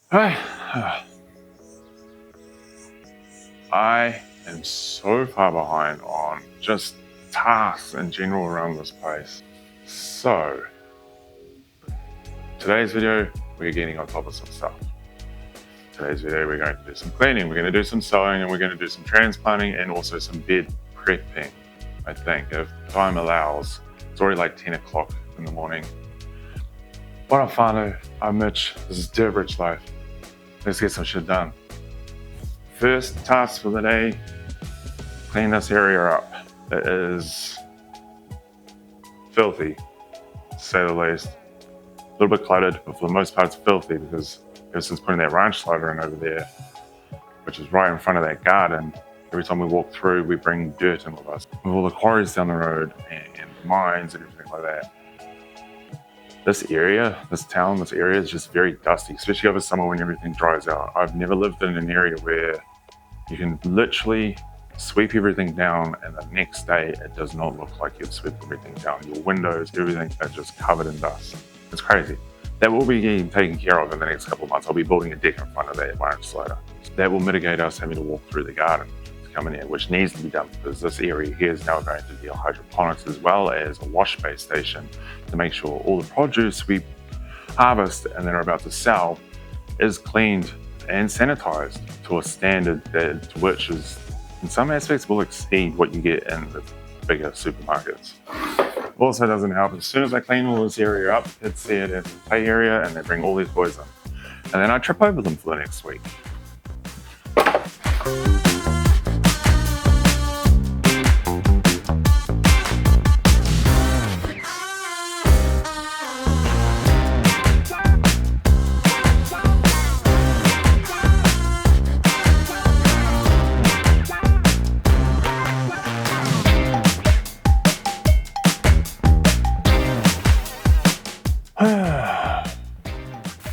I am so far behind on just tasks in general around this place. So, today's video, we're getting on top of some stuff. Today's video, we're going to do some cleaning, we're going to do some sowing, and we're going to do some transplanting and also some bed prepping, I think, if time allows. It's already like 10 o'clock in the morning. What up, whānau? I'm Mitch. This is Dirt Rich Life. Let's get some shit done. First task for the day, clean this area up. It is filthy, to say the least. A little bit cluttered, but for the most part it's filthy because ever since putting that ranch slider in over there, which is right in front of that garden, every time we walk through we bring dirt in with us. With all the quarries down the road and mines and everything like that. This area, this town, this area is just very dusty, especially over summer when everything dries out. I've never lived in an area where you can literally sweep everything down and the next day it does not look like you've swept everything down. Your windows, everything are just covered in dust. It's crazy. That will be getting taken care of in the next couple of months. I'll be building a deck in front of that ranch slider. That will mitigate us having to walk through the garden to come in here, which needs to be done because this area here is now going to be a hydroponics as well as a wash bay station to make sure all the produce we harvest and then are about to sell is cleaned and sanitized to a standard that which is in some aspects will exceed what you get in the bigger supermarkets. Also doesn't help, as soon as I clean all this area up, it's there as a play area and they bring all these boys in. And then I trip over them for the next week.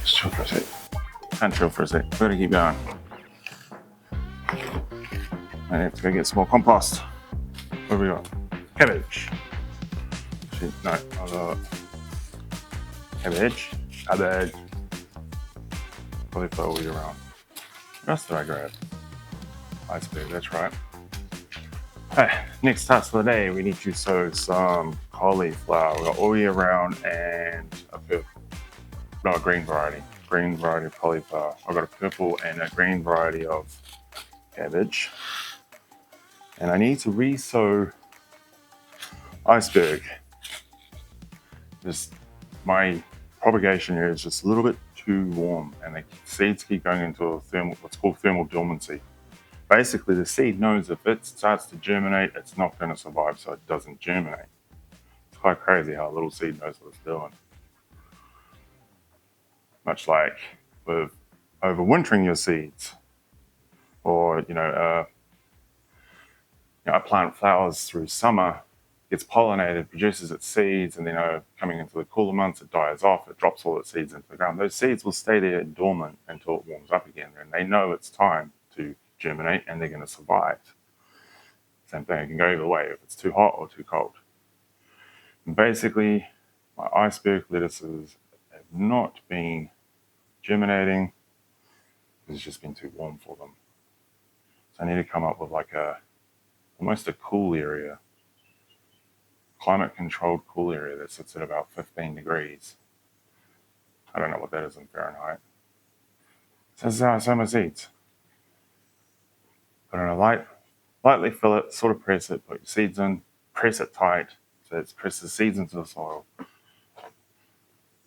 Just chill for a sec. Can't chill for a sec. We're gonna keep going. I have to go get some more compost. What have we got? Cabbage. Shit, no, I got cabbage. Cauliflower all year round. What else did I grab? Iceberg, that's right. Okay, next task for the day, we need to sow some cauliflower. We got all year round and a green variety of cauliflower. I've got a purple and a green variety of cabbage. And I need to re-sow iceberg. Just my propagation area is just a little bit too warm and the seeds keep going into what's called thermal dormancy. Basically, the seed knows if it starts to germinate, it's not going to survive, so it doesn't germinate. It's quite crazy how a little seed knows what it's doing. Much like with overwintering your seeds, or I plant flowers through summer, gets pollinated, produces its seeds, and then coming into the cooler months, it dies off, it drops all its seeds into the ground. Those seeds will stay there dormant until it warms up again, and they know it's time to germinate and they're going to survive. Same thing, it can go either way if it's too hot or too cold. And basically, my iceberg lettuces have not been germinating because it's just been too warm for them. So I need to come up with like almost a cool area, climate controlled cool area that sits at about 15 degrees. I don't know what that is in Fahrenheit. So this is how I sow my seeds. Put in a lightly fill it, sort of press it, put your seeds in, press it tight, so it presses the seeds into the soil.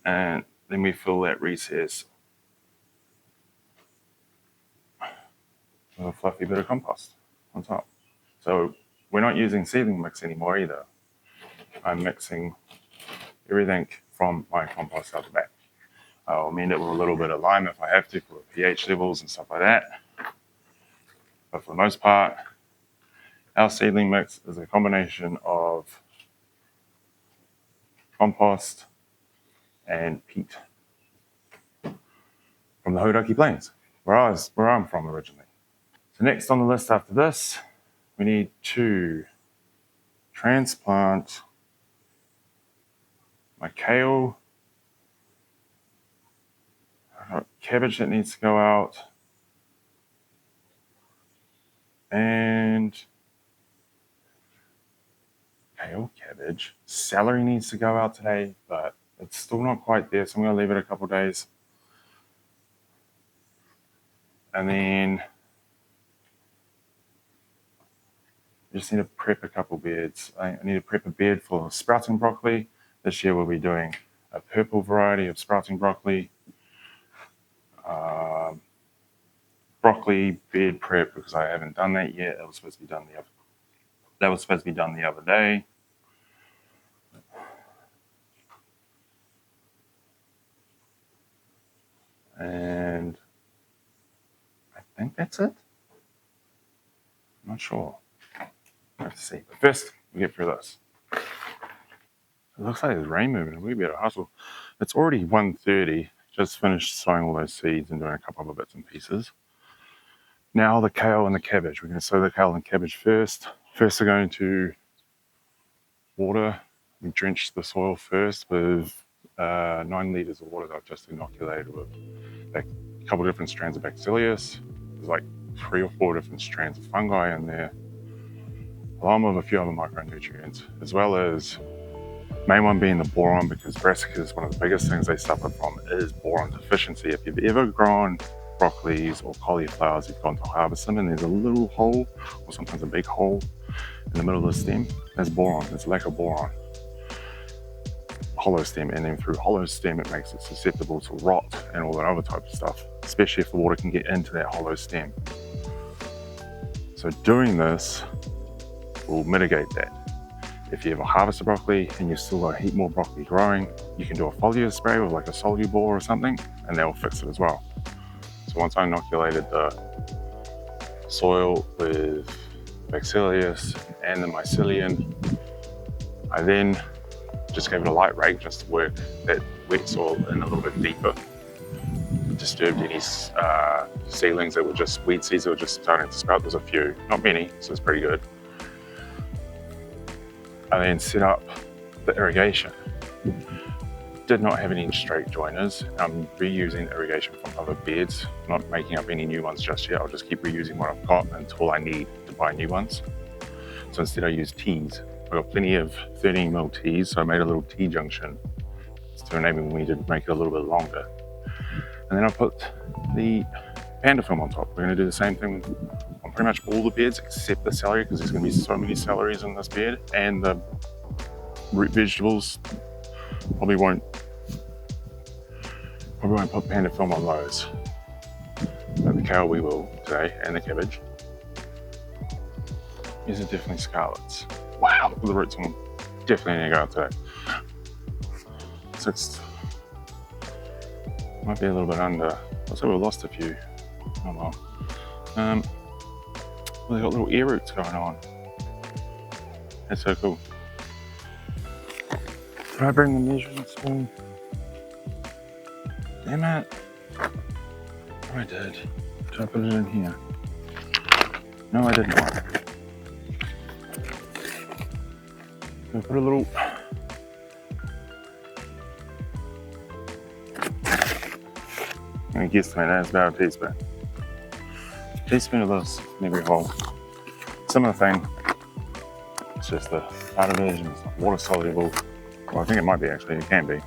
And then we fill that recess with a fluffy bit of compost on top. So we're not using seedling mix anymore either. I'm mixing everything from my compost out the back. I'll amend it with a little bit of lime if I have to for pH levels and stuff like that. But for the most part, our seedling mix is a combination of compost and peat from the Hauraki Plains, where I'm from originally. So next on the list after this, we need to transplant my kale. cabbage that needs to go out, and kale, cabbage. Celery needs to go out today, but it's still not quite there, so I'm going to leave it a couple days. And then I just need to prep a couple beds. I need to prep a bed for sprouting broccoli. This year we'll be doing a purple variety of sprouting broccoli. Broccoli bed prep because I haven't done that yet. That was supposed to be done the other day. And I think that's it. I'm not sure. I have to see. But first, we get through this. It looks like there's rain moving. We better hustle. It's already 1:30. Just finished sowing all those seeds and doing a couple of bits and pieces. Now the kale and the cabbage. We're going to sow the kale and cabbage first. First, we're going to water and drench the soil first with 9 litres of water that I've just inoculated with a couple of different strands of bacillus. There's like 3 or 4 different strands of fungi in there, along with a few other micronutrients, as well as main one being the boron, because brassicas, one of the biggest things they suffer from is boron deficiency. If you've ever grown broccolis or cauliflowers, you've gone to harvest them and there's a little hole or sometimes a big hole in the middle of the stem, that's boron. There's a lack of boron. Hollow stem, and then through hollow stem it makes it susceptible to rot and all that other type of stuff, especially if the water can get into that hollow stem. So doing this will mitigate that. If you ever harvest a broccoli and you've still got a heap more broccoli growing, you can do a foliar spray with like a soluble or something, and that will fix it as well. So once I inoculated the soil with bacillus and the mycelium, I then just gave it a light rake just to work that wet soil in a little bit deeper. Disturbed any seedlings that were just weed seeds that were just starting to sprout. There's a few, not many, so it's pretty good. I then set up the irrigation. Did not have any straight joiners. I'm reusing irrigation from other beds, not making up any new ones just yet. I'll just keep reusing what I've got until I need to buy new ones. So instead I use tees. I've got plenty of 13mm tees, so I made a little T junction to enable me to make it a little bit longer. And then I put the panda film on top. We're going to do the same thing on pretty much all the beds except the celery, because there's going to be so many celeries in this bed, and the root vegetables probably won't put panda film on those. But the kale we will today, and the cabbage. These are definitely scarlets. Wow, look at the roots on them. Definitely need to go out today. So it's might be a little bit under. Looks like we've lost a few. Oh well. Well, they've got little ear roots going on. That's so cool. Did I bring the measuring spoon? Damn it. Oh, I did. Did I put it in here? No, I did not. I put a little. I guess that's about a teaspoon. A teaspoon of this in every hole. Similar thing. It's just the outer version. It's not water soluble. Well, I think it might be actually. It can be.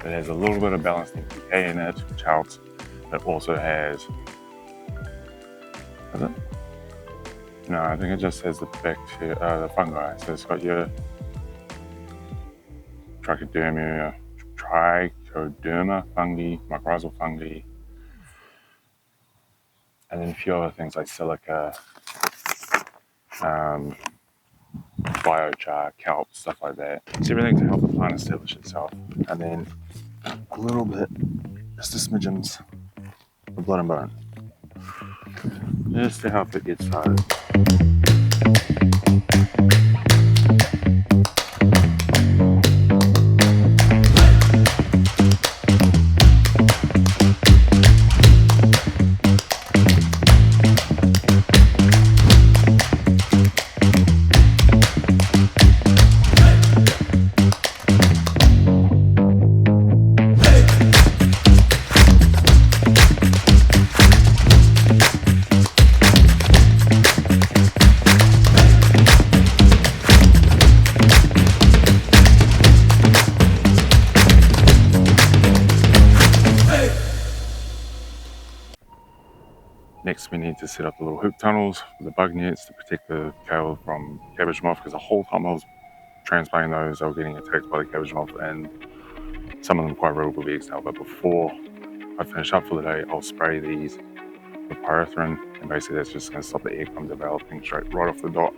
It has a little bit of balanced NPK in it, which helps. It also has. Is it? No, I think it just has the bacteria, the fungi. So it's got your trichoderma fungi, mycorrhizal fungi, and then a few other things like silica, biochar, kelp, stuff like that. It's everything to help the plant establish itself. And then a little bit, just a smidgens of blood and bone, just to help it get started. Next, we need to set up the little hoop tunnels for the bug nets to protect the kale from cabbage moth, because the whole time I was transplanting those, they were getting attacked by the cabbage moth, and some of them quite real with eggs now. But before I finish up for the day, I'll spray these with pyrethrin, and basically that's just going to stop the egg from developing straight right off the dot.